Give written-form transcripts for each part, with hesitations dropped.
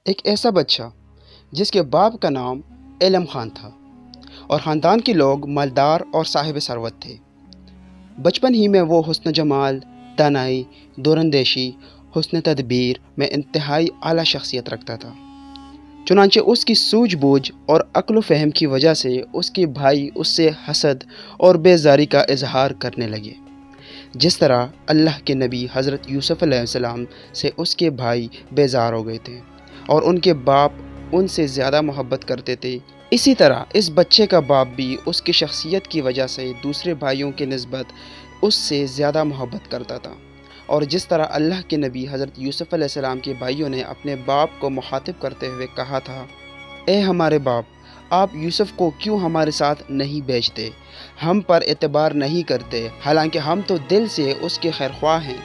ایک ایسا بچہ جس کے باپ کا نام علم خان تھا اور خاندان کے لوگ مالدار اور صاحب ثروت تھے۔ بچپن ہی میں وہ حسن جمال، دانائی، دوراندیشی، حسن تدبیر میں انتہائی اعلیٰ شخصیت رکھتا تھا۔ چنانچہ اس کی سوجھ بوجھ اور عقل و فہم کی وجہ سے اس کے بھائی اس سے حسد اور بیزاری کا اظہار کرنے لگے، جس طرح اللہ کے نبی حضرت یوسف علیہ السلام سے اس کے بھائی بیزار ہو گئے تھے اور ان کے باپ ان سے زیادہ محبت کرتے تھے۔ اسی طرح اس بچے کا باپ بھی اس کی شخصیت کی وجہ سے دوسرے بھائیوں کے نسبت اس سے زیادہ محبت کرتا تھا، اور جس طرح اللہ کے نبی حضرت یوسف علیہ السلام کے بھائیوں نے اپنے باپ کو مخاطب کرتے ہوئے کہا تھا، اے ہمارے باپ، آپ یوسف کو کیوں ہمارے ساتھ نہیں بھیجتے؟ ہم پر اعتبار نہیں کرتے، حالانکہ ہم تو دل سے اس کے خیرخواہ ہیں۔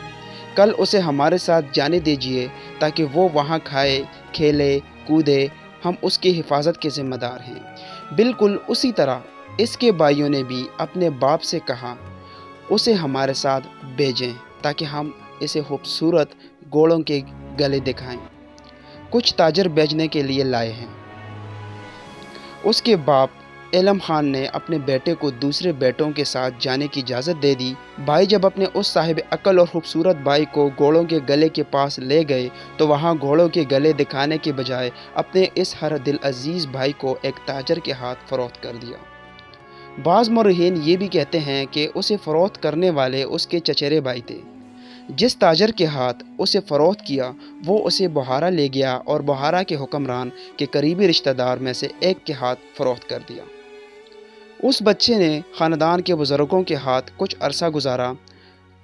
کل اسے ہمارے ساتھ جانے دیجیے تاکہ وہ وہاں کھائے، کھیلے، کودے، ہم اس کی حفاظت کے ذمہ دار ہیں۔ بالکل اسی طرح اس کے بھائیوں نے بھی اپنے باپ سے کہا، اسے ہمارے ساتھ بھیجیں تاکہ ہم اسے خوبصورت گھوڑوں کے گلے دکھائیں۔ کچھ تاجر بیچنے کے لیے لائے ہیں۔ اس کے باپ علم خان نے اپنے بیٹے کو دوسرے بیٹوں کے ساتھ جانے کی اجازت دے دی۔ بھائی جب اپنے اس صاحب عقل اور خوبصورت بھائی کو گھوڑوں کے گلے کے پاس لے گئے تو وہاں گھوڑوں کے گلے دکھانے کے بجائے اپنے اس ہر دل عزیز بھائی کو ایک تاجر کے ہاتھ فروخت کر دیا۔ بعض مورخین یہ بھی کہتے ہیں کہ اسے فروخت کرنے والے اس کے چچیرے بھائی تھے۔ جس تاجر کے ہاتھ اسے فروخت کیا وہ اسے بحیرہ لے گیا اور بحیرہ کے حکمران کے قریبی رشتہ دار میں سے ایک کے ہاتھ فروخت کر دیا۔ اس بچے نے خاندان کے بزرگوں کے ہاتھ کچھ عرصہ گزارا۔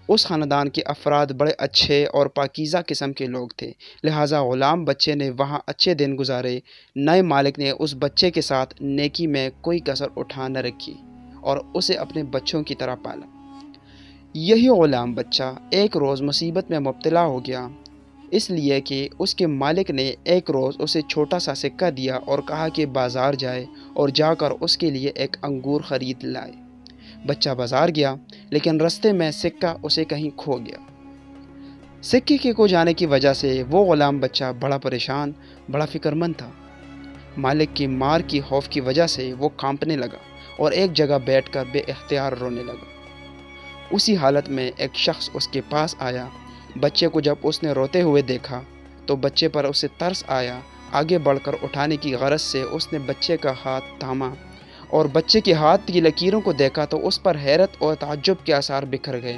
اس خاندان کے افراد بڑے اچھے اور پاکیزہ قسم کے لوگ تھے، لہٰذا غلام بچے نے وہاں اچھے دن گزارے۔ نئے مالک نے اس بچے کے ساتھ نیکی میں کوئی کسر اٹھا نہ رکھی اور اسے اپنے بچوں کی طرح پالا۔ یہی غلام بچہ ایک روز مصیبت میں مبتلا ہو گیا، اس لیے کہ اس کے مالک نے ایک روز اسے چھوٹا سا سکہ دیا اور کہا کہ بازار جائے اور جا کر اس کے لیے ایک انگور خرید لائے۔ بچہ بازار گیا لیکن رستے میں سکہ اسے کہیں کھو گیا۔ سکے کے کھو جانے کی وجہ سے وہ غلام بچہ بڑا پریشان، بڑا فکر مند تھا۔ مالک کی مار کی خوف کی وجہ سے وہ کانپنے لگا اور ایک جگہ بیٹھ کر بے اختیار رونے لگا۔ اسی حالت میں ایک شخص اس کے پاس آیا۔ بچے کو جب اس نے روتے ہوئے دیکھا تو بچے پر اسے ترس آیا۔ آگے بڑھ کر اٹھانے کی غرض سے اس نے بچے کا ہاتھ تھاما اور بچے کے ہاتھ کی لکیروں کو دیکھا تو اس پر حیرت اور تعجب کے آثار بکھر گئے۔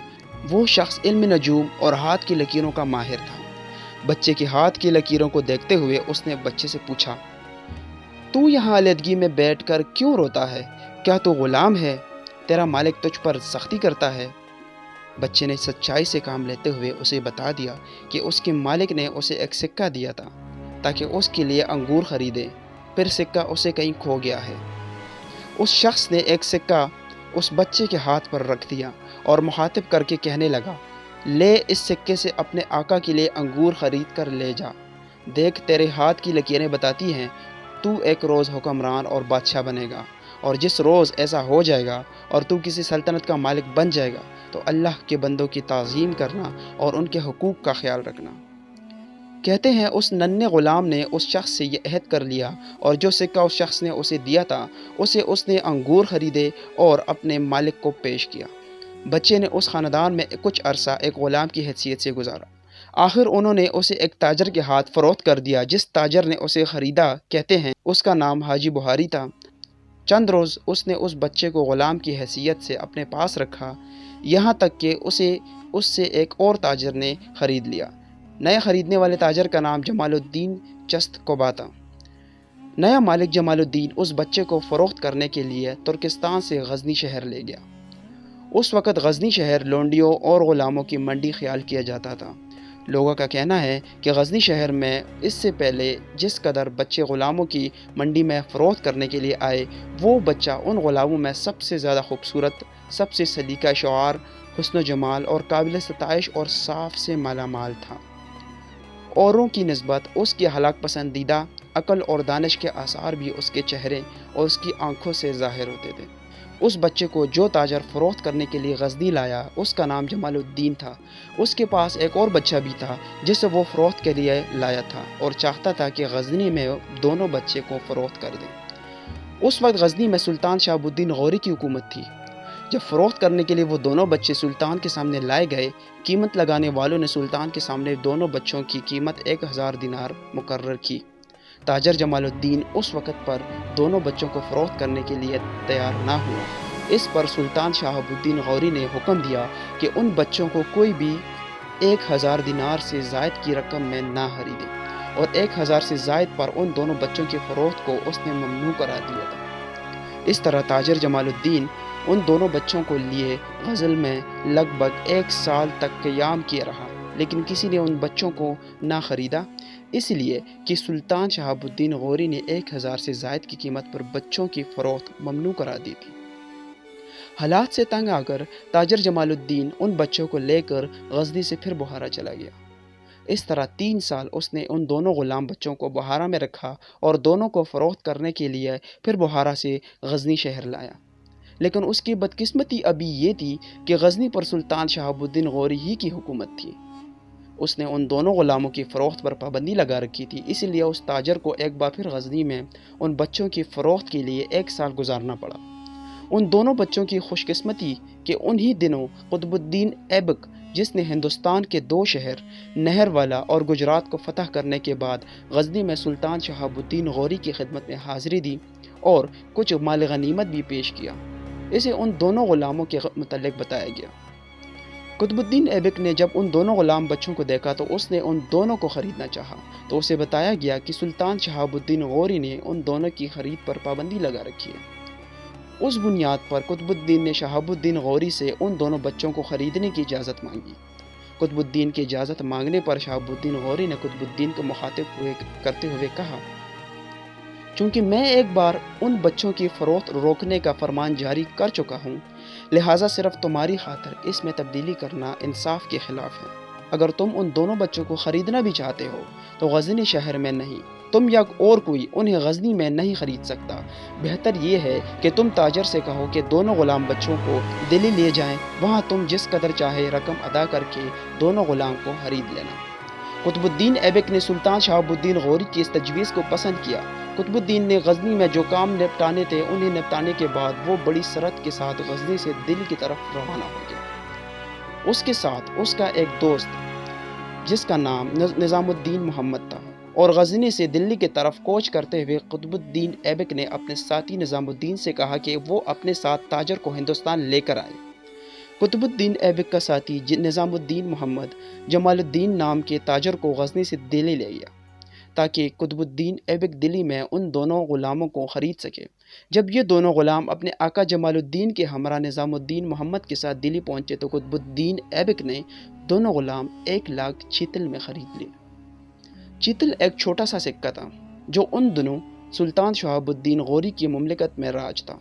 وہ شخص علم نجوم اور ہاتھ کی لکیروں کا ماہر تھا۔ بچے کے ہاتھ کی لکیروں کو دیکھتے ہوئے اس نے بچے سے پوچھا، تو یہاں علیحدگی میں بیٹھ کر کیوں روتا ہے؟ کیا تو غلام ہے؟ تیرا مالک تجھ پر سختی کرتا ہے؟ بچے نے سچائی سے کام لیتے ہوئے اسے بتا دیا کہ اس کے مالک نے اسے ایک سکہ دیا تھا تاکہ اس کے لیے انگور خریدے، پھر سکہ اسے کہیں کھو گیا ہے۔ اس شخص نے ایک سکہ اس بچے کے ہاتھ پر رکھ دیا اور مخاطب کر کے کہنے لگا، لے اس سکے سے اپنے آقا کے لیے انگور خرید کر لے جا۔ دیکھ تیرے ہاتھ کی لکیریں بتاتی ہیں تو ایک روز حکمران اور بادشاہ بنے گا، اور جس روز ایسا ہو جائے گا اور تو کسی سلطنت کا مالک بن جائے گا تو اللہ کے بندوں کی تعظیم کرنا اور ان کے حقوق کا خیال رکھنا۔ کہتے ہیں اس ننھے غلام نے اس شخص سے یہ عہد کر لیا اور جو سکہ اس شخص نے اسے دیا تھا اسے اس نے انگور خریدے اور اپنے مالک کو پیش کیا۔ بچے نے اس خاندان میں کچھ عرصہ ایک غلام کی حیثیت سے گزارا۔ آخر انہوں نے اسے ایک تاجر کے ہاتھ فروخت کر دیا۔ جس تاجر نے اسے خریدا کہتے ہیں اس کا نام حاجی بخاری تھا۔ چند روز اس نے اس بچے کو غلام کی حیثیت سے اپنے پاس رکھا، یہاں تک کہ اسے اس سے ایک اور تاجر نے خرید لیا۔ نئے خریدنے والے تاجر کا نام جمال الدین چست قبا تھا۔ نیا مالک جمال الدین اس بچے کو فروخت کرنے کے لیے ترکستان سے غزنی شہر لے گیا۔ اس وقت غزنی شہر لونڈیوں اور غلاموں کی منڈی خیال کیا جاتا تھا۔ لوگوں کا کہنا ہے کہ غزنی شہر میں اس سے پہلے جس قدر بچے غلاموں کی منڈی میں فروخت کرنے کے لیے آئے، وہ بچہ ان غلاموں میں سب سے زیادہ خوبصورت، سب سے سلیقہ شعار، حسن و جمال اور قابل ستائش اور صاف سے مالا مال تھا۔ اوروں کی نسبت اس کی ہلاک پسندیدہ عقل اور دانش کے آثار بھی اس کے چہرے اور اس کی آنکھوں سے ظاہر ہوتے تھے۔ اس بچے کو جو تاجر فروخت کرنے کے لیے غزنی لایا اس کا نام جمال الدین تھا۔ اس کے پاس ایک اور بچہ بھی تھا جسے وہ فروخت کے لیے لایا تھا اور چاہتا تھا کہ غزنی میں دونوں بچے کو فروخت کر دے۔ اس وقت غزنی میں سلطان شہاب الدین غوری کی حکومت تھی۔ جب فروخت کرنے کے لیے وہ دونوں بچے سلطان کے سامنے لائے گئے، قیمت لگانے والوں نے سلطان کے سامنے دونوں بچوں کی قیمت 1000 دینار مقرر کی۔ تاجر جمال الدین اس وقت پر دونوں بچوں کو فروخت کرنے کے لیے تیار نہ ہوا۔ اس پر سلطان شہاب الدین غوری نے حکم دیا کہ ان بچوں کو کوئی بھی 1000 دینار سے زائد کی رقم میں نہ خریدے، اور 1000 سے زائد پر ان دونوں بچوں کی فروخت کو اس نے ممنوع قرار دیا تھا۔ اس طرح تاجر جمال الدین ان دونوں بچوں کو لیے غزل میں لگ بھگ 1 سال تک قیام کیے رہا، لیکن کسی نے ان بچوں کو نہ خریدا، اس لیے کہ سلطان شہاب الدین غوری نے 1000 سے زائد کی قیمت پر بچوں کی فروخت ممنوع قرار دی تھی۔ حالات سے تنگ آ کر تاجر جمال الدین ان بچوں کو لے کر غزنی سے پھر بخارا چلا گیا۔ اس طرح 3 سال اس نے ان دونوں غلام بچوں کو بخارا میں رکھا اور دونوں کو فروخت کرنے کے لیے پھر بخارا سے غزنی شہر لایا۔ لیکن اس کی بدقسمتی ابھی یہ تھی کہ غزنی پر سلطان شہاب الدین غوری ہی کی حکومت تھی۔ اس نے ان دونوں غلاموں کی فروخت پر پابندی لگا رکھی تھی، اس لیے اس تاجر کو ایک بار پھر غزنی میں ان بچوں کی فروخت کے لیے 1 سال گزارنا پڑا۔ ان دونوں بچوں کی خوش قسمتی کہ انہی دنوں قطب الدین ایبک، جس نے ہندوستان کے 2 شہر نہر والا اور گجرات کو فتح کرنے کے بعد غزنی میں سلطان شہاب الدین غوری کی خدمت میں حاضری دی اور کچھ مال غنیمت بھی پیش کیا، اسے ان دونوں غلاموں کے متعلق بتایا گیا۔ قطب الدین ایبک نے جب ان دونوں غلام بچوں کو دیکھا تو اس نے ان دونوں کو خریدنا چاہا، تو اسے بتایا گیا کہ سلطان شہاب الدین غوری نے ان دونوں کی خرید پر پابندی لگا رکھی ہے۔ اس بنیاد پر قطب الدین نے شہاب الدین غوری سے ان دونوں بچوں کو خریدنے کی اجازت مانگی۔ قطب الدین کی اجازت مانگنے پر شہاب الدین غوری نے قطب الدین کو مخاطب کرتے ہوئے کہا، چونکہ میں ایک بار ان بچوں کی فروخت روکنے کا فرمان جاری کر چکا ہوں، لہٰذا صرف تمہاری خاطر اس میں تبدیلی کرنا انصاف کے خلاف ہے۔ اگر تم ان دونوں بچوں کو خریدنا بھی چاہتے ہو تو غزنی شہر میں نہیں، تم یا اور کوئی انہیں غزنی میں نہیں خرید سکتا۔ بہتر یہ ہے کہ تم تاجر سے کہو کہ دونوں غلام بچوں کو دلی لے جائیں، وہاں تم جس قدر چاہے رقم ادا کر کے دونوں غلام کو خرید لینا۔ قطب الدین ایبک نے سلطان شہاب الدین غوری کی اس تجویز کو پسند کیا۔ قطب الدین نے غزنی میں جو کام نپٹانے تھے انہیں نپٹانے کے بعد وہ بڑی سرعت کے ساتھ غزنی سے دلی کی طرف روانہ ہو گیا۔ اس کے ساتھ اس کا ایک دوست جس کا نام نظام الدین محمد تھا، اور غزنی سے دلی کی طرف کوچ کرتے ہوئے قطب الدین ایبک نے اپنے ساتھی نظام الدین سے کہا کہ وہ اپنے ساتھ تاجر کو ہندوستان لے کر آئے۔ قطب الدین ایبک کا ساتھی نظام الدین محمد جمال الدین نام کے تاجر کو غزنی سے دلی لے گیا تاکہ قطب الدین ایبک دلی میں ان دونوں غلاموں کو خرید سکے۔ جب یہ دونوں غلام اپنے آقا جمال الدین کے ہمراہ نظام الدین محمد کے ساتھ دلی پہنچے تو قطب الدین ایبک نے دونوں غلام 1 لاکھ چیتل میں خرید لیے۔ چیتل ایک چھوٹا سا سکہ تھا جو ان دنوں سلطان شہاب الدین غوری کی مملکت میں راج تھا۔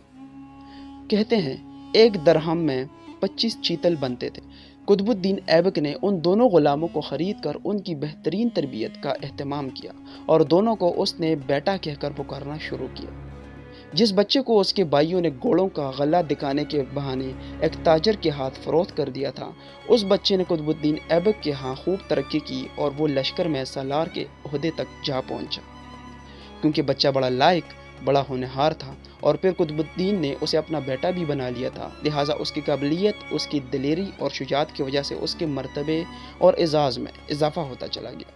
کہتے ہیں 1 درہم میں 25 چیتل بنتے تھے۔ قطب الدین ایبک نے ان دونوں غلاموں کو خرید کر ان کی بہترین تربیت کا اہتمام کیا اور دونوں کو اس نے بیٹا کہہ کر پکارنا شروع کیا۔ جس بچے کو اس کے بھائیوں نے گھوڑوں کا غلہ دکھانے کے بہانے ایک تاجر کے ہاتھ فروخت کر دیا تھا، اس بچے نے قطب الدین ایبک کے ہاں خوب ترقی کی اور وہ لشکر میں سالار کے عہدے تک جا پہنچا۔ کیونکہ بچہ بڑا لائق، بڑا ہونہار تھا اور پھر قطب الدین نے اسے اپنا بیٹا بھی بنا لیا تھا، لہٰذا اس کی قابلیت، اس کی دلیری اور شجاعت کی وجہ سے اس کے مرتبے اور اعزاز میں اضافہ ہوتا چلا گیا۔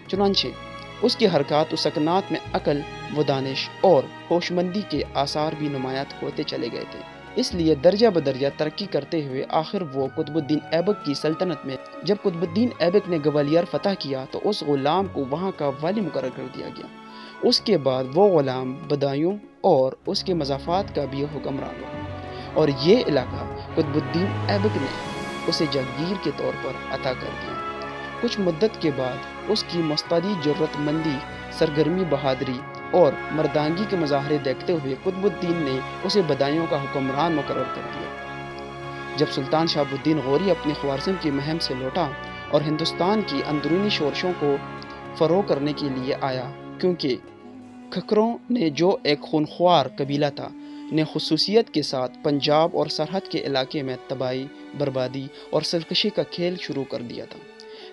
چنانچہ اس کی حرکات و سکنات میں عقل و دانش اور ہوشمندی کے آثار بھی نمایاں ہوتے چلے گئے تھے۔ اس لیے درجہ بدرجہ ترقی کرتے ہوئے آخر وہ قطب الدین ایبک کی سلطنت میں جب قطب الدین ایبک نے گوالیار فتح کیا تو اس غلام کو وہاں کا والی مقرر کر دیا گیا۔ اس کے بعد وہ غلام بدایوں اور اس کے مضافات کا بھی حکمران ہوا اور یہ علاقہ قطب الدین ایبک نے اسے جاگیر کے طور پر عطا کر دیا۔ کچھ مدت کے بعد اس کی مستعدی جرات مندی، سرگرمی، بہادری اور مردانگی کے مظاہرے دیکھتے ہوئے قطب الدین نے اسے بدایوں کا حکمران مقرر کر دیا۔ جب سلطان شہاب الدین غوری اپنے خوارزم کی مہم سے لوٹا اور ہندوستان کی اندرونی شورشوں کو فروغ کرنے کے لیے آیا، کیونکہ کھکروں نے جو ایک خونخوار قبیلہ تھا نے خصوصیت کے ساتھ پنجاب اور سرحد کے علاقے میں تباہی، بربادی اور سرکشی کا کھیل شروع کر دیا تھا۔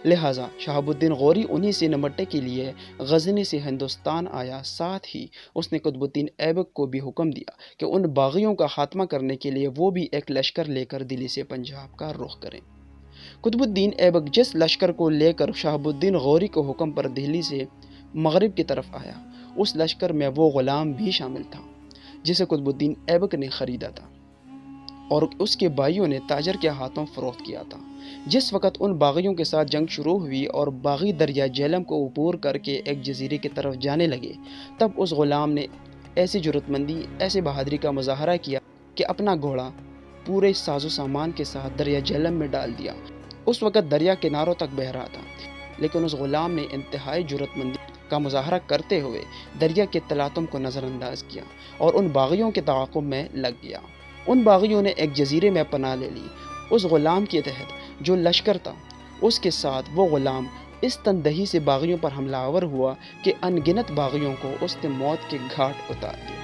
لہٰذا شہاب الدین غوری انہی سے نمٹنے کے لیے غزنی سے ہندوستان آیا۔ ساتھ ہی اس نے قطب الدین ایبک کو بھی حکم دیا کہ ان باغیوں کا خاتمہ کرنے کے لیے وہ بھی ایک لشکر لے کر دلی سے پنجاب کا رخ کریں۔ قطب الدین ایبک جس لشکر کو لے کر شہاب الدین غوری کے حکم پر دہلی سے مغرب کی طرف آیا، اس لشکر میں وہ غلام بھی شامل تھا جسے قطب الدین ایبک نے خریدا تھا اور اس کے بھائیوں نے تاجر کے ہاتھوں فروخت کیا تھا۔ جس وقت ان باغیوں کے ساتھ جنگ شروع ہوئی اور باغی دریا جہلم کو عبور کر کے ایک جزیرے کی طرف جانے لگے، تب اس غلام نے ایسی جرأت مندی، ایسی بہادری کا مظاہرہ کیا کہ اپنا گھوڑا پورے ساز و سامان کے ساتھ دریا جہلم میں ڈال دیا۔ اس وقت دریا کناروں تک بہہ رہا تھا، لیکن اس غلام نے انتہائی جرأت مندی کا مظاہرہ کرتے ہوئے دریا کے تلاطم کو نظر انداز کیا اور ان باغیوں کے تعاقب میں لگ گیا۔ ان باغیوں نے ایک جزیرے میں پناہ لے لی۔ اس غلام کے تحت جو لشکر تھا، اس کے ساتھ وہ غلام اس تندہی سے باغیوں پر حملہ آور ہوا کہ ان گنت باغیوں کو اس نے موت کے گھاٹ اتار دیا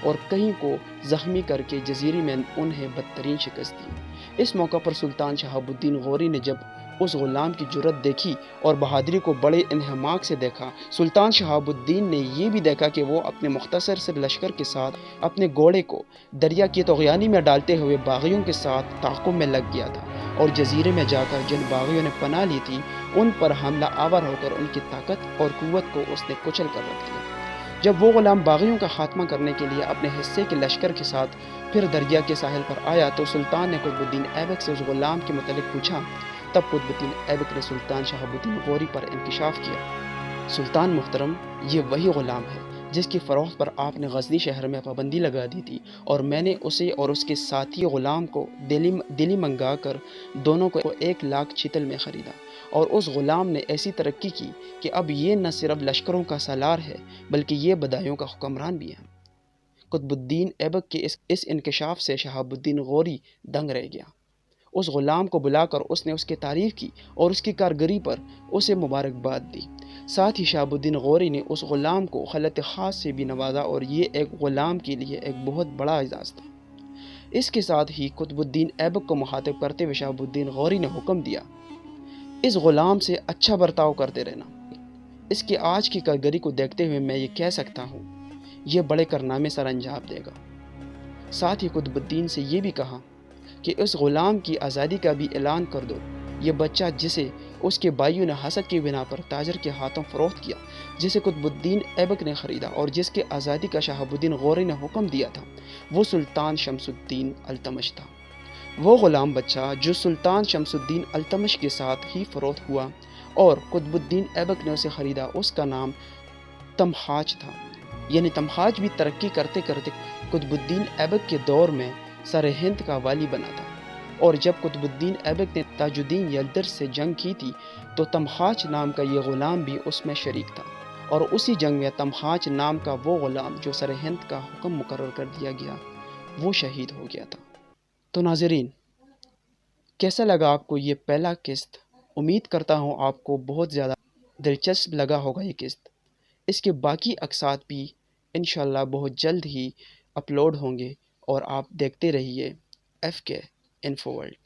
اور کہیں کو زخمی کر کے جزیرے میں انہیں بدترین شکست دی۔ اس موقع پر سلطان شہاب الدین غوری نے جب اس غلام کی جرأت دیکھی اور بہادری کو بڑے انہماک سے دیکھا، سلطان شہاب الدین نے یہ بھی دیکھا کہ وہ اپنے مختصر سے لشکر کے ساتھ اپنے گھوڑے کو دریا کی طغیانی میں ڈالتے ہوئے باغیوں کے ساتھ تعاقب میں لگ گیا تھا اور جزیرے میں جا کر جن باغیوں نے پناہ لی تھی ان پر حملہ آور ہو کر ان کی طاقت اور قوت کو اس نے کچل کر رکھ دیا۔ جب وہ غلام باغیوں کا خاتمہ کرنے کے لیے اپنے حصے کے لشکر کے ساتھ پھر دریا کے ساحل پر آیا تو سلطان نے قطب الدین ایبک سے اس غلام کے متعلق پوچھا۔ تب قطب الدین ایبک نے سلطان شہاب الدین غوری پر انکشاف کیا: سلطان محترم، یہ وہی غلام ہے جس کی فروخت پر آپ نے غزنی شہر میں پابندی لگا دی تھی، اور میں نے اسے اور اس کے ساتھی غلام کو دلی منگا کر دونوں کو 1,00,000 چیتل میں خریدا، اور اس غلام نے ایسی ترقی کی کہ اب یہ نہ صرف لشکروں کا سالار ہے بلکہ یہ بدایوں کا حکمران بھی ہے۔ قطب الدین ایبک کے اس انکشاف سے شہاب الدین غوری دنگ رہ گیا۔ اس غلام کو بلا کر اس نے اس کی تعریف کی اور اس کی کارگری پر اسے مبارکباد دی۔ ساتھ ہی شہاب الدین غوری نے اس غلام کو خلعت خاص سے بھی نوازا اور یہ ایک غلام کے لیے ایک بہت بڑا اعزاز تھا۔ اس کے ساتھ ہی قطب الدین ایبک کو مخاطب کرتے ہوئے شہاب الدین غوری نے حکم دیا: اس غلام سے اچھا برتاؤ کرتے رہنا۔ اس کی آج کی کارگری کو دیکھتے ہوئے میں یہ کہہ سکتا ہوں یہ بڑے کارنامے سر انجام دے گا۔ ساتھ ہی قطب الدین سے یہ بھی کہا کہ اس غلام کی آزادی کا بھی اعلان کر دو۔ یہ بچہ جسے اس کے بھائیوں نے حسد کی بنا پر تاجر کے ہاتھوں فروخت کیا، جسے قطب الدین ایبک نے خریدا اور جس کے آزادی کا شہاب الدین غوری نے حکم دیا تھا، وہ سلطان شمس الدین التمش تھا۔ وہ غلام بچہ جو سلطان شمس الدین التمش کے ساتھ ہی فروخت ہوا اور قطب الدین ایبک نے اسے خریدا، اس کا نام تمغاج تھا۔ یعنی تمغاج بھی ترقی کرتے کرتے قطب الدین ایبک کے دور میں سر ہند کا والی بنا تھا، اور جب قطب الدین ایبک نے تاج الدین یلدر سے جنگ کی تھی تو تمغاج نام کا یہ غلام بھی اس میں شریک تھا، اور اسی جنگ میں تمغاج نام کا وہ غلام جو سر ہند کا حکم مقرر کر دیا گیا، وہ شہید ہو گیا تھا۔ تو ناظرین، کیسا لگا آپ کو یہ پہلا قسط؟ امید کرتا ہوں آپ کو بہت زیادہ دلچسپ لگا ہوگا یہ قسط۔ اس کے باقی اقساط بھی انشاءاللہ بہت جلد ہی اپلوڈ ہوں گے، اور آپ دیکھتے رہیے FK Info World۔